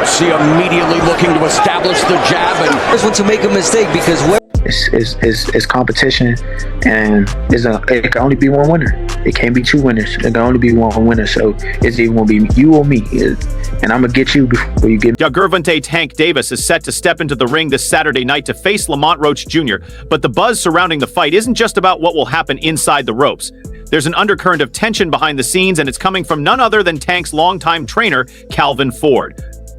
Garcia immediately looking to establish the jab, and first one to make a mistake because it's competition, and it can only be one winner. It can't be two winners. It can only be one winner. So it's either gonna be you or me, and I'm gonna get you before you get me. Gervonta Tank Davis is set to step into the ring this Saturday night to face Lamont Roach Jr., but the buzz surrounding the fight isn't just about what will happen inside the ropes. There's an undercurrent of tension behind the scenes, and it's coming from none other than Tank's longtime trainer, Calvin Ford.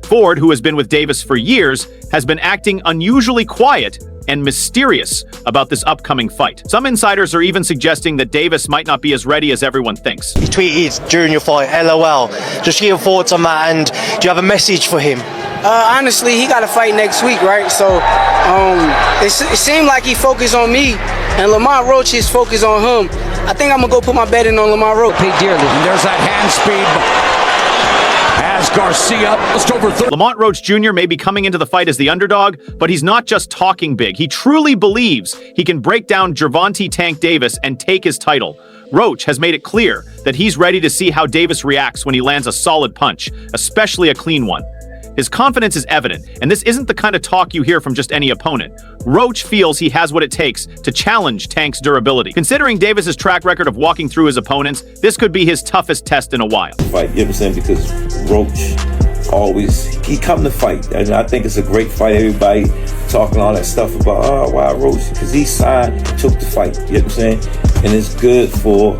Ford, who has been with Davis for years, has been acting unusually quiet and mysterious about this upcoming fight. Some insiders are even suggesting that Davis might not be as ready as everyone thinks. He tweeted during your fight, LOL. Just your thoughts on that, and do you have a message for him? Honestly, he got to fight next week, right? So it seemed like he focused on me, and Lamont Roach is focused on him. I think I'm going to go put my bet in on Lamont Roach. paid dearly. and there's that hand speed as Garcia just over Lamont Roach Jr. may be coming into the fight as the underdog, but he's not just talking big. He truly believes he can break down Gervonta Tank Davis and take his title. Roach has made it clear that he's ready to see how Davis reacts when he lands a solid punch, especially a clean one. His confidence is evident, and this isn't the kind of talk you hear from just any opponent. Roach feels he has what it takes to challenge Tank's durability. Considering Davis's track record of walking through his opponents, this could be his toughest test in a while. Fight, you know what I'm saying? Because Roach he come to fight, and I think it's a great fight. Everybody talking all that stuff about, oh, why Roach? Because he signed, took the fight, you know what I'm saying? And it's good for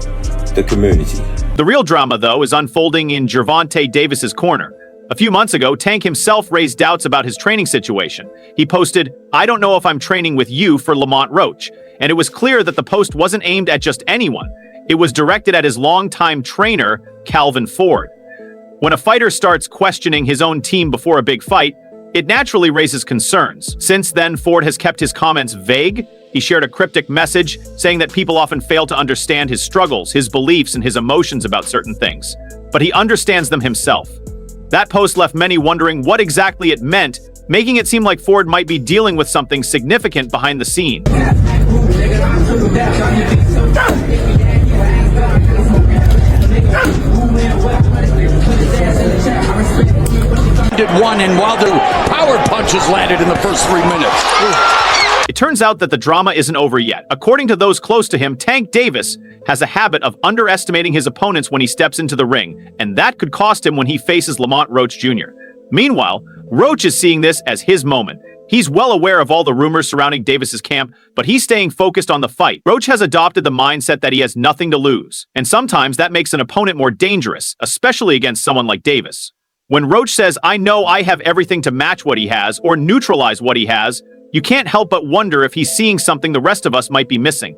the community. The real drama, though, is unfolding in Gervonta Davis's corner. A few months ago, Tank himself raised doubts about his training situation. He posted, "I don't know if I'm training with you for Lamont Roach." And it was clear that the post wasn't aimed at just anyone. It was directed at his longtime trainer, Calvin Ford. When a fighter starts questioning his own team before a big fight, it naturally raises concerns. Since then, Ford has kept his comments vague. He shared a cryptic message saying that people often fail to understand his struggles, his beliefs, and his emotions about certain things. But he understands them himself. That post left many wondering what exactly it meant, making it seem like Ford might be dealing with something significant behind the scene. did one, and while the power punches landed in the first 3 minutes. It turns out that the drama isn't over yet. According to those close to him, Tank Davis has a habit of underestimating his opponents when he steps into the ring, and that could cost him when he faces Lamont Roach Jr. Meanwhile, Roach is seeing this as his moment. He's well aware of all the rumors surrounding Davis's camp, but he's staying focused on the fight. Roach has adopted the mindset that he has nothing to lose, and sometimes that makes an opponent more dangerous, especially against someone like Davis. When Roach says, "I know I have everything to match what he has or neutralize what he has," you can't help but wonder if he's seeing something the rest of us might be missing.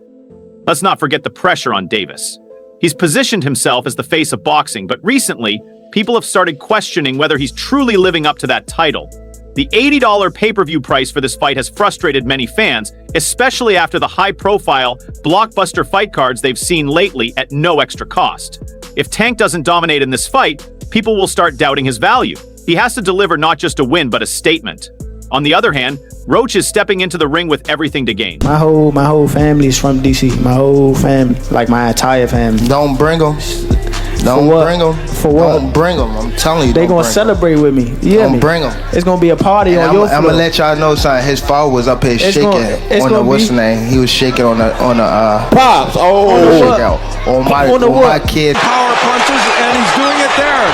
Let's not forget the pressure on Davis. He's positioned himself as the face of boxing, but recently, people have started questioning whether he's truly living up to that title. The $80 pay-per-view price for this fight has frustrated many fans, especially after the high-profile, blockbuster fight cards they've seen lately at no extra cost. If Tank doesn't dominate in this fight, people will start doubting his value. He has to deliver not just a win, but a statement. On the other hand, Roach is stepping into the ring with everything to gain. My whole family is from DC. My whole family, like my entire family. Don't bring them. Don't bring them. For what? Don't bring them. I'm telling you. They gonna celebrate with me. Yeah, don't bring them. It's gonna be a party on your floor. I'm gonna let y'all know something. His father was up here shaking on the what's the name? He was shaking on the pops. On my kid. Power punches, and he's doing it there.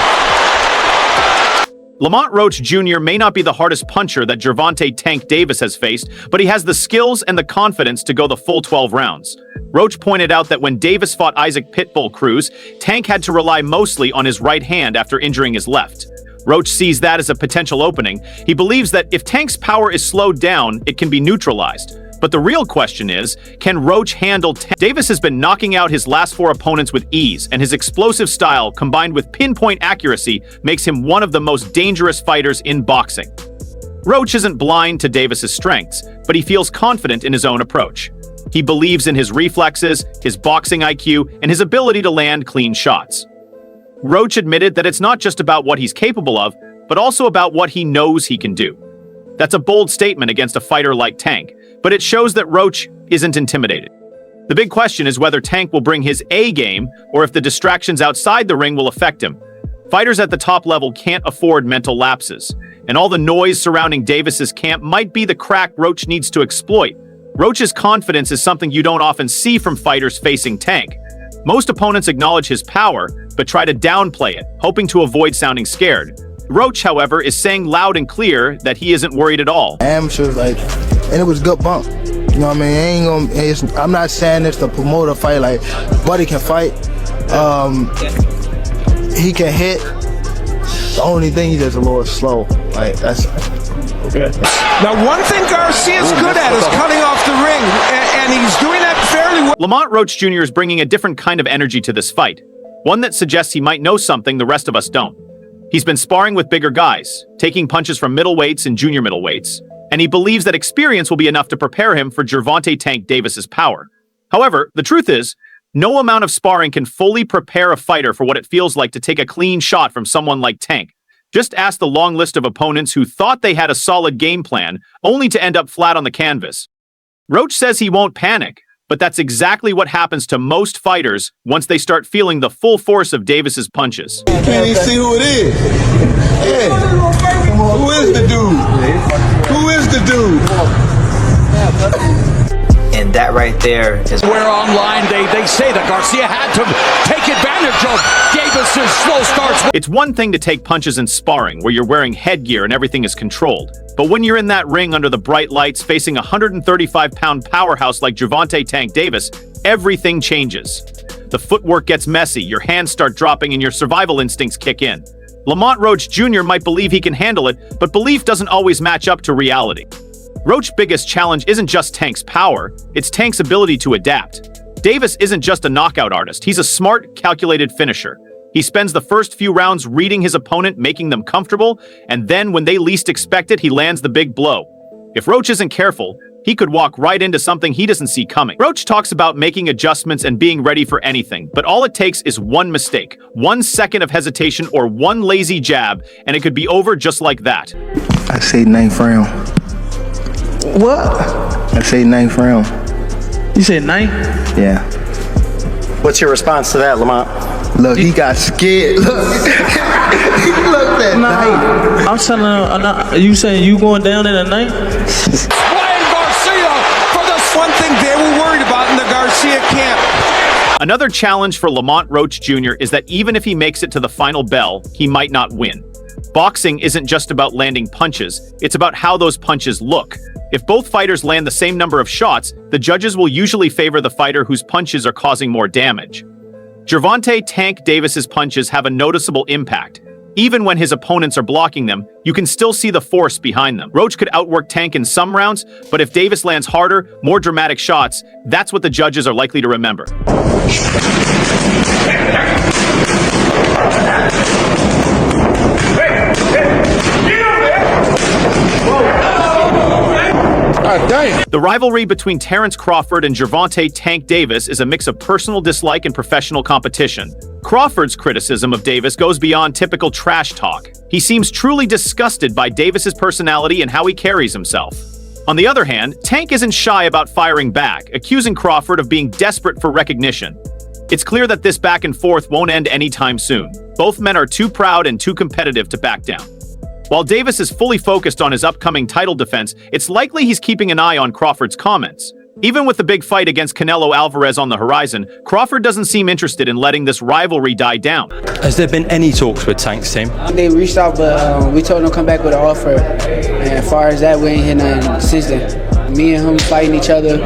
Lamont Roach Jr. may not be the hardest puncher that Gervonta Tank Davis has faced, but he has the skills and the confidence to go the full 12 rounds. Roach pointed out that when Davis fought Isaac Pitbull Cruz, Tank had to rely mostly on his right hand after injuring his left. Roach sees that as a potential opening. He believes that if Tank's power is slowed down, it can be neutralized. But the real question is, can Roach handle Tank? Davis has been knocking out his last 4 opponents with ease, and his explosive style, combined with pinpoint accuracy, makes him one of the most dangerous fighters in boxing. Roach isn't blind to Davis's strengths, but he feels confident in his own approach. He believes in his reflexes, his boxing IQ, and his ability to land clean shots. Roach admitted that it's not just about what he's capable of, but also about what he knows he can do. That's a bold statement against a fighter like Tank, but it shows that Roach isn't intimidated. The big question is whether Tank will bring his A game or if the distractions outside the ring will affect him. Fighters at the top level can't afford mental lapses. and all the noise surrounding Davis's camp might be the crack Roach needs to exploit. Roach's confidence is something you don't often see from fighters facing Tank. Most opponents acknowledge his power, but try to downplay it, hoping to avoid sounding scared. Roach, however, is saying loud and clear that he isn't worried at all. Amateurs, and it was a good bump. You know what I mean? I'm not saying this to promote a fight. Like, Buddy can fight. He can hit. The only thing he's just a little slow. Like, that's okay. Now, one thing Garcia's good at is cutting off the ring, and he's doing that fairly well. Lamont Roach Jr. is bringing a different kind of energy to this fight, one that suggests he might know something the rest of us don't. He's been sparring with bigger guys, taking punches from middleweights and junior middleweights, and he believes that experience will be enough to prepare him for Gervonta "Tank" Davis's power. However, the truth is, no amount of sparring can fully prepare a fighter for what it feels like to take a clean shot from someone like Tank. Just ask the long list of opponents who thought they had a solid game plan, only to end up flat on the canvas. Roach says he won't panic, but that's exactly what happens to most fighters once they start feeling the full force of Davis's punches. You can't even see who it is. Hey, who is the dude? Who is the dude? And that right there is where online they say that Garcia had to take advantage of Davis's slow starts. It's one thing to take punches in sparring, where you're wearing headgear and everything is controlled. But when you're in that ring under the bright lights facing a 135-pound powerhouse like Gervonta "Tank" Davis, everything changes. The footwork gets messy, your hands start dropping, and your survival instincts kick in. Lamont Roach Jr. might believe he can handle it, but belief doesn't always match up to reality. Roach's biggest challenge isn't just Tank's power, it's Tank's ability to adapt. Davis isn't just a knockout artist, he's a smart, calculated finisher. He spends the first few rounds reading his opponent, making them comfortable, and then when they least expect it, he lands the big blow. If Roach isn't careful, he could walk right into something he doesn't see coming. Roach talks about making adjustments and being ready for anything, but all it takes is one mistake, 1 second of hesitation, or one lazy jab, and it could be over just like that. I say 9th round. What? I say 9th round. You said 9? Yeah. What's your response to that, Lamont? Look, he got scared. Look. He looked at 9. I'm telling him, you saying you going down in a 9? Ryan Garcia for this one thing they were worried about in the Garcia camp. Another challenge for Lamont Roach Jr. is that even if he makes it to the final bell, he might not win. Boxing isn't just about landing punches, it's about how those punches look. If both fighters land the same number of shots, the judges will usually favor the fighter whose punches are causing more damage. Gervonta "Tank" Davis's punches have a noticeable impact. Even when his opponents are blocking them, you can still see the force behind them. Roach could outwork Tank in some rounds, but if Davis lands harder, more dramatic shots, that's what the judges are likely to remember. The rivalry between Terence Crawford and Gervonta "Tank" Davis is a mix of personal dislike and professional competition. Crawford's criticism of Davis goes beyond typical trash talk. He seems truly disgusted by Davis's personality and how he carries himself. On the other hand, Tank isn't shy about firing back, accusing Crawford of being desperate for recognition. It's clear that this back and forth won't end anytime soon. Both men are too proud and too competitive to back down. While Davis is fully focused on his upcoming title defense, it's likely he's keeping an eye on Crawford's comments. Even with the big fight against Canelo Alvarez on the horizon, Crawford doesn't seem interested in letting this rivalry die down. Has there been any talks with Tank's team? They reached out, but we told them to come back with an offer. And as far as that, we ain't hear nothing since then. Me and him fighting each other,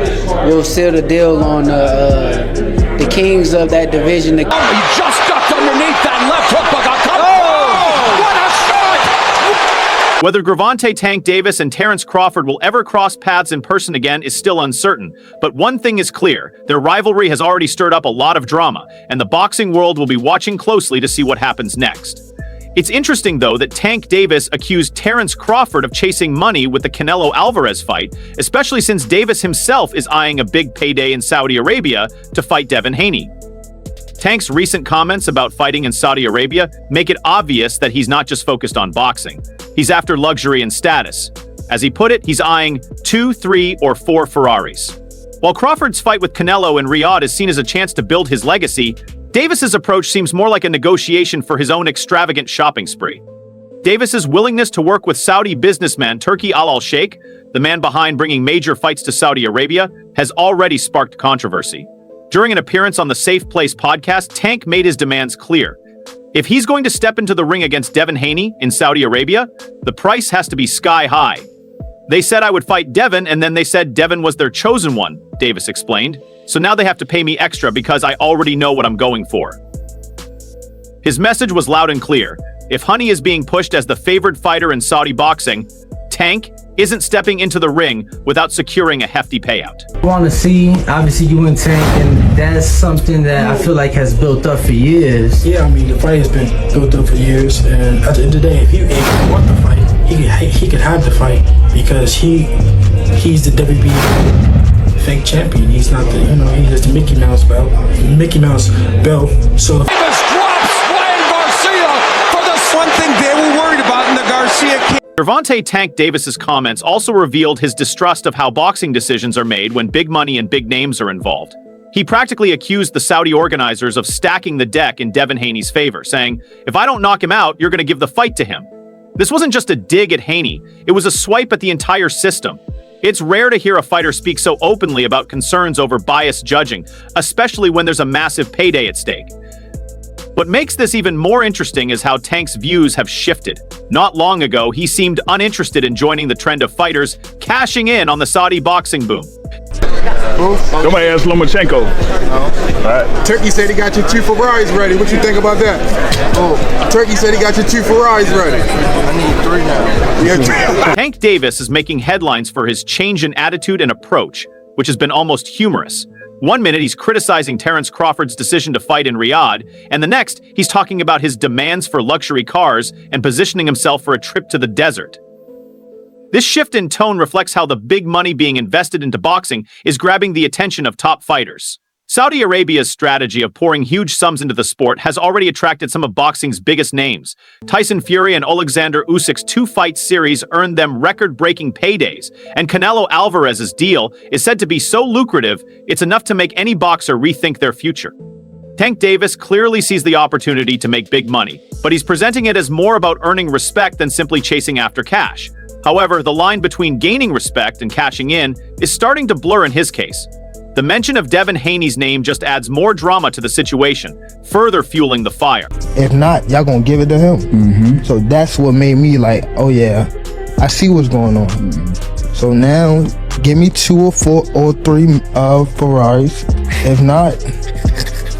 we'll seal the deal on the kings of that division. He just ducked underneath that left hook, but got caught. Whether Gervonta "Tank" Davis and Terence Crawford will ever cross paths in person again is still uncertain, but one thing is clear, their rivalry has already stirred up a lot of drama, and the boxing world will be watching closely to see what happens next. It's interesting, though, that Tank Davis accused Terence Crawford of chasing money with the Canelo Alvarez fight, especially since Davis himself is eyeing a big payday in Saudi Arabia to fight Devin Haney. Tank's recent comments about fighting in Saudi Arabia make it obvious that he's not just focused on boxing. He's after luxury and status. As he put it, he's eyeing 2, 3, or 4 Ferraris. While Crawford's fight with Canelo in Riyadh is seen as a chance to build his legacy, Davis's approach seems more like a negotiation for his own extravagant shopping spree. Davis's willingness to work with Saudi businessman Turki Al-Sheikh, the man behind bringing major fights to Saudi Arabia, has already sparked controversy. During an appearance on the Safe Place podcast, Tank made his demands clear. If he's going to step into the ring against Devin Haney in Saudi Arabia, the price has to be sky high. They said I would fight Devin, and then they said Devin was their chosen one, Davis explained. So now they have to pay me extra because I already know what I'm going for. His message was loud and clear. If Haney is being pushed as the favored fighter in Saudi boxing, Tank isn't stepping into the ring without securing a hefty payout. I want to see, obviously, you and Tank, and that's something that I feel like has built up for years. Yeah, I mean, the fight has been built up for years, and at the end of the day, if he want the fight, he could have the fight because he's the WB fake champion. He's not the, he has the Mickey Mouse belt. So Davis drops Ryan Garcia for this one thing they were worried about in the Garcia camp. Gervonta Tank Davis's comments also revealed his distrust of how boxing decisions are made when big money and big names are involved. He practically accused the Saudi organizers of stacking the deck in Devin Haney's favor, saying, if I don't knock him out, you're going to give the fight to him. This wasn't just a dig at Haney, it was a swipe at the entire system. It's rare to hear a fighter speak so openly about concerns over biased judging, especially when there's a massive payday at stake. What makes this even more interesting is how Tank's views have shifted. Not long ago, he seemed uninterested in joining the trend of fighters cashing in on the Saudi boxing boom. Somebody asked Lomachenko. Right. Turkey said he got your 2 Ferraris ready. What you think about that? Oh, Turkey said he got your 2 Ferraris ready. I need 3 now. Tank Davis is making headlines for his change in attitude and approach, which has been almost humorous. One minute he's criticizing Terence Crawford's decision to fight in Riyadh, and the next he's talking about his demands for luxury cars and positioning himself for a trip to the desert. This shift in tone reflects how the big money being invested into boxing is grabbing the attention of top fighters. Saudi Arabia's strategy of pouring huge sums into the sport has already attracted some of boxing's biggest names. Tyson Fury and Alexander Usyk's 2-fight series earned them record-breaking paydays, and Canelo Alvarez's deal is said to be so lucrative, it's enough to make any boxer rethink their future. Tank Davis clearly sees the opportunity to make big money, but he's presenting it as more about earning respect than simply chasing after cash. However, the line between gaining respect and cashing in is starting to blur in his case. The mention of Devin Haney's name just adds more drama to the situation, further fueling the fire. If not, y'all gonna give it to him. So that's what made me like, oh yeah, I see what's going on. So now, give me 2 or 4 or 3 Ferraris. If not,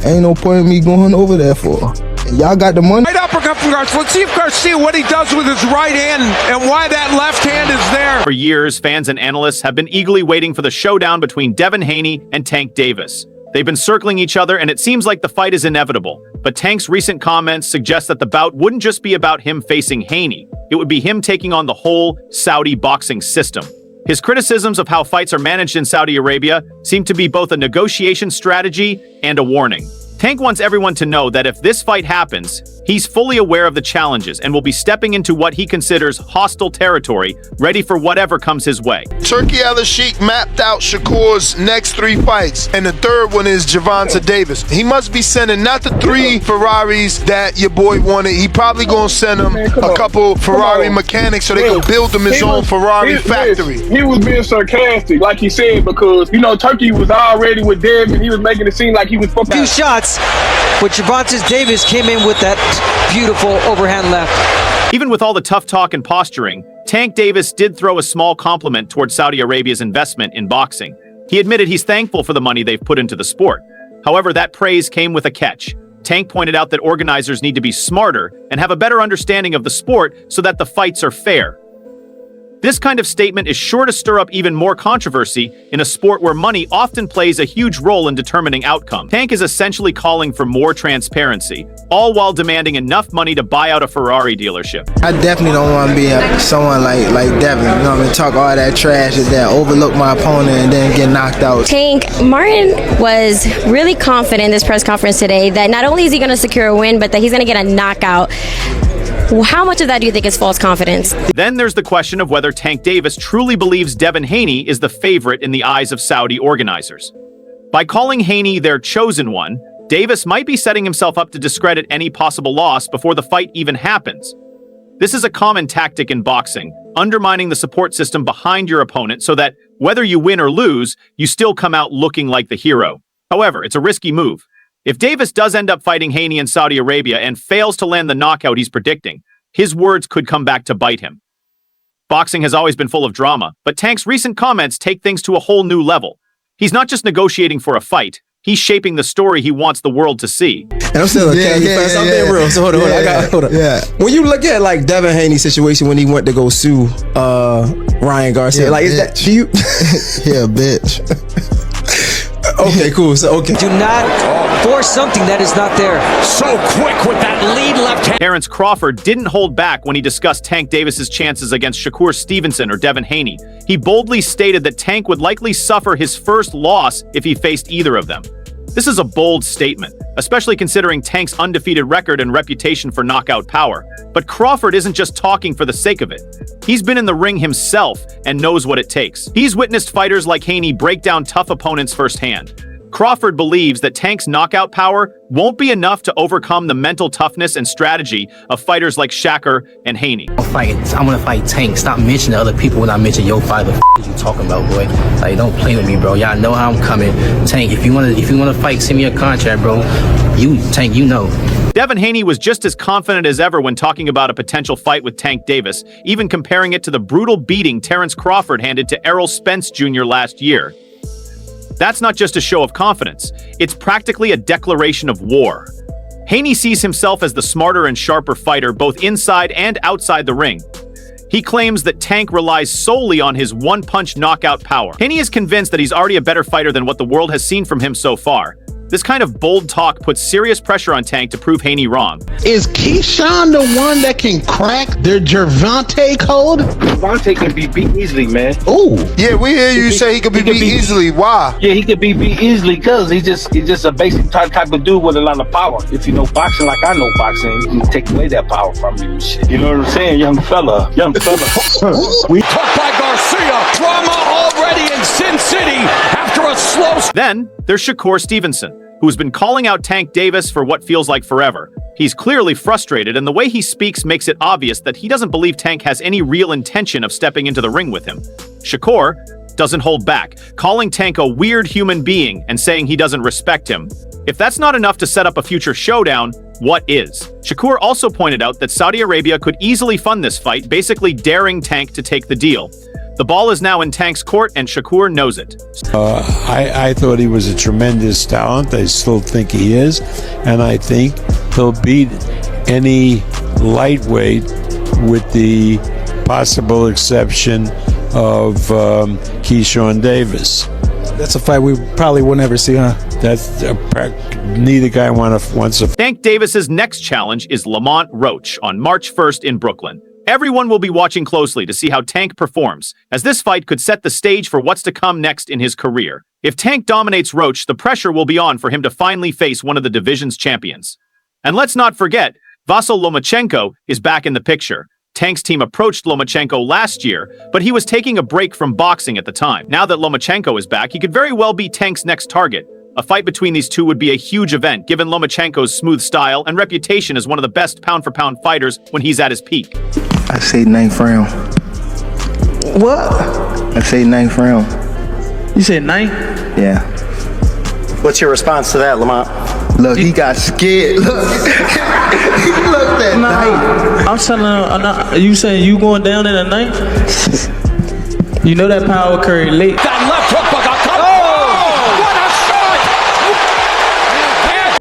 ain't no point in me going over there for. Y'all got the money. Right uppercut from Garcia. Let's see if Garcia, what he does with his right hand and why that left hand is there. For years, fans and analysts have been eagerly waiting for the showdown between Devin Haney and Tank Davis. They've been circling each other, and it seems like the fight is inevitable. But Tank's recent comments suggest that the bout wouldn't just be about him facing Haney. It would be him taking on the whole Saudi boxing system. His criticisms of how fights are managed in Saudi Arabia seem to be both a negotiation strategy and a warning. Tank wants everyone to know that if this fight happens, he's fully aware of the challenges and will be stepping into what he considers hostile territory, ready for whatever comes his way. Turki Al-Sheikh mapped out Shakur's next 3 fights, and the third one is Gervonta Davis. He must be sending not the 3 Ferraris that your boy wanted. He probably gonna send him a couple Ferrari mechanics so they can build him his own Ferrari factory. He was being sarcastic, like he said, because Turkey was already with Devin. He was making it seem like he was fucking. 2 shots, but Gervonta Davis came in with that beautiful overhand left. Even with all the tough talk and posturing, Tank Davis did throw a small compliment towards Saudi Arabia's investment in boxing. He admitted he's thankful for the money they've put into the sport. However, that praise came with a catch. Tank pointed out that organizers need to be smarter and have a better understanding of the sport so that the fights are fair. This kind of statement is sure to stir up even more controversy in a sport where money often plays a huge role in determining outcome. Tank is essentially calling for more transparency, all while demanding enough money to buy out a Ferrari dealership. I definitely don't want to be someone like Devin, talk all that trash and then overlook my opponent and then get knocked out. Tank, Martin was really confident in this press conference today that not only is he going to secure a win, but that he's going to get a knockout. How much of that do you think is false confidence? Then there's the question of whether Tank Davis truly believes Devin Haney is the favorite in the eyes of Saudi organizers. By calling Haney their chosen one, Davis might be setting himself up to discredit any possible loss before the fight even happens. This is a common tactic in boxing, undermining the support system behind your opponent so that, whether you win or lose, you still come out looking like the hero. However, it's a risky move. If Davis does end up fighting Haney in Saudi Arabia and fails to land the knockout he's predicting, his words could come back to bite him. Boxing has always been full of drama, but Tank's recent comments take things to a whole new level. He's not just negotiating for a fight, he's shaping the story he wants the world to see. And I'm still I'm being real. So hold on. Yeah. When you look at like Devin Haney's situation when he went to go sue Ryan Garcia, like is that do you Yeah, bitch. Okay, cool. So okay. Do not force something that is not there. So quick with that lead left hand. Terrence Crawford didn't hold back when he discussed Tank Davis's chances against Shakur Stevenson or Devin Haney. He boldly stated that Tank would likely suffer his first loss if he faced either of them. This is a bold statement, especially considering Tank's undefeated record and reputation for knockout power. But Crawford isn't just talking for the sake of it. He's been in the ring himself and knows what it takes. He's witnessed fighters like Haney break down tough opponents firsthand. Crawford believes that Tank's knockout power won't be enough to overcome the mental toughness and strategy of fighters like Shakur and Haney. I'm gonna fight Tank. Stop mentioning other people when I mention your fight. The f you talking about, boy? Like, don't play with me, bro. Y'all know how I'm coming. Tank, if you wanna fight, send me a contract, bro. Tank, you know. Devin Haney was just as confident as ever when talking about a potential fight with Tank Davis, even comparing it to the brutal beating Terrence Crawford handed to Errol Spence Jr. last year. That's not just a show of confidence, it's practically a declaration of war. Haney sees himself as the smarter and sharper fighter both inside and outside the ring. He claims that Tank relies solely on his one-punch knockout power. Haney is convinced that he's already a better fighter than what the world has seen from him so far. This kind of bold talk puts serious pressure on Tank to prove Haney wrong. Is Keyshawn the one that can crack their Gervonta code? Gervonta can be beat easily, man. Oh, yeah, we hear you say he could be beat easily. Why? Yeah, he could be beat easily because he's just a basic type of dude with a lot of power. If you know boxing like I know boxing, you can take away that power from you and shit. You know what I'm saying, young fella? We took by Garcia. Drama already in Sin City after a slow. Then there's Shakur Stevenson, who's been calling out Tank Davis for what feels like forever. He's clearly frustrated, and the way he speaks makes it obvious that he doesn't believe Tank has any real intention of stepping into the ring with him. Shakur doesn't hold back, calling Tank a weird human being and saying he doesn't respect him. If that's not enough to set up a future showdown, what is? Shakur also pointed out that Saudi Arabia could easily fund this fight, basically daring Tank to take the deal. The ball is now in Tank's court, and Shakur knows it. I thought he was a tremendous talent. I still think he is. And I think he'll beat any lightweight with the possible exception of Keyshawn Davis. That's a fight we probably will never see, huh? That's neither guy wants a. Tank Davis's next challenge is Lamont Roach on March 1st in Brooklyn. Everyone will be watching closely to see how Tank performs, as this fight could set the stage for what's to come next in his career. If Tank dominates Roach, the pressure will be on for him to finally face one of the division's champions. And let's not forget, Vasyl Lomachenko is back in the picture. Tank's team approached Lomachenko last year, but he was taking a break from boxing at the time. Now that Lomachenko is back, he could very well be Tank's next target. A fight between these two would be a huge event, given Lomachenko's smooth style and reputation as one of the best pound-for-pound fighters when he's at his peak. I say 9th round. What? I say 9th round. You said 9? Yeah. What's your response to that, Lamont? Look, he got scared. Look. He looked at night. I'm telling you, you saying you going down in a night? You know that power curry late. That left hook,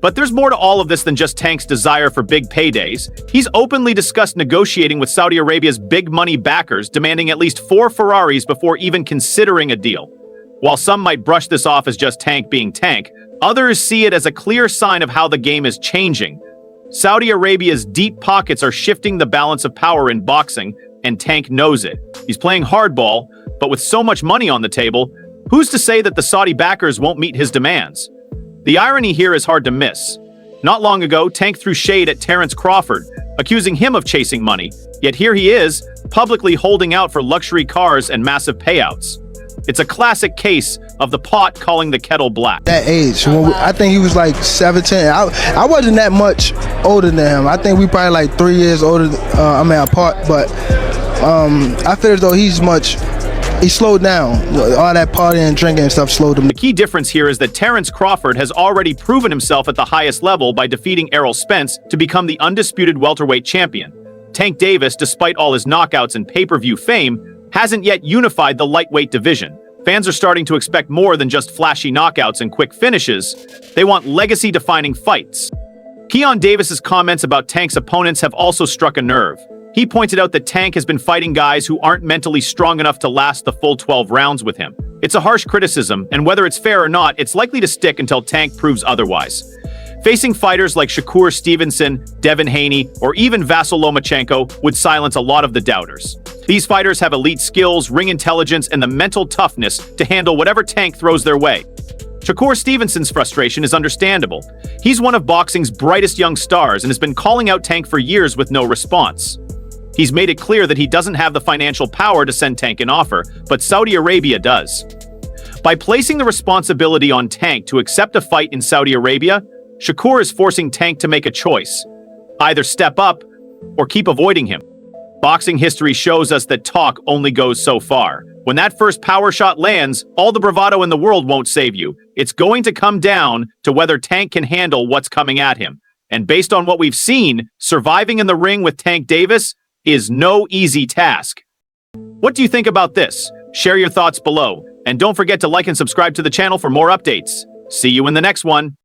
But there's more to all of this than just Tank's desire for big paydays. He's openly discussed negotiating with Saudi Arabia's big money backers, demanding at least 4 Ferraris before even considering a deal. While some might brush this off as just Tank being Tank, others see it as a clear sign of how the game is changing. Saudi Arabia's deep pockets are shifting the balance of power in boxing, and Tank knows it. He's playing hardball, but with so much money on the table, who's to say that the Saudi backers won't meet his demands? The irony here is hard to miss. Not long ago, Tank threw shade at Terrence Crawford, accusing him of chasing money, yet here he is, publicly holding out for luxury cars and massive payouts. It's a classic case of the pot calling the kettle black. That age, I think he was like 17. I wasn't that much older than him. I think we probably like 3 years older, apart. But I feel as though he slowed down. All that partying and drinking and stuff slowed him. The key difference here is that Terrence Crawford has already proven himself at the highest level by defeating Errol Spence to become the undisputed welterweight champion. Tank Davis, despite all his knockouts and pay-per-view fame, hasn't yet unified the lightweight division. Fans are starting to expect more than just flashy knockouts and quick finishes. They want legacy-defining fights. Keon Davis's comments about Tank's opponents have also struck a nerve. He pointed out that Tank has been fighting guys who aren't mentally strong enough to last the full 12 rounds with him. It's a harsh criticism, and whether it's fair or not, it's likely to stick until Tank proves otherwise. Facing fighters like Shakur Stevenson, Devin Haney, or even Vasyl Lomachenko would silence a lot of the doubters. These fighters have elite skills, ring intelligence, and the mental toughness to handle whatever Tank throws their way. Shakur Stevenson's frustration is understandable. He's one of boxing's brightest young stars and has been calling out Tank for years with no response. He's made it clear that he doesn't have the financial power to send Tank an offer, but Saudi Arabia does. By placing the responsibility on Tank to accept a fight in Saudi Arabia, Shakur is forcing Tank to make a choice. Either step up or keep avoiding him. Boxing history shows us that talk only goes so far. When that first power shot lands, all the bravado in the world won't save you. It's going to come down to whether Tank can handle what's coming at him. And based on what we've seen, surviving in the ring with Tank Davis is no easy task. What do you think about this? Share your thoughts below, and don't forget to like and subscribe to the channel for more updates. See you in the next one.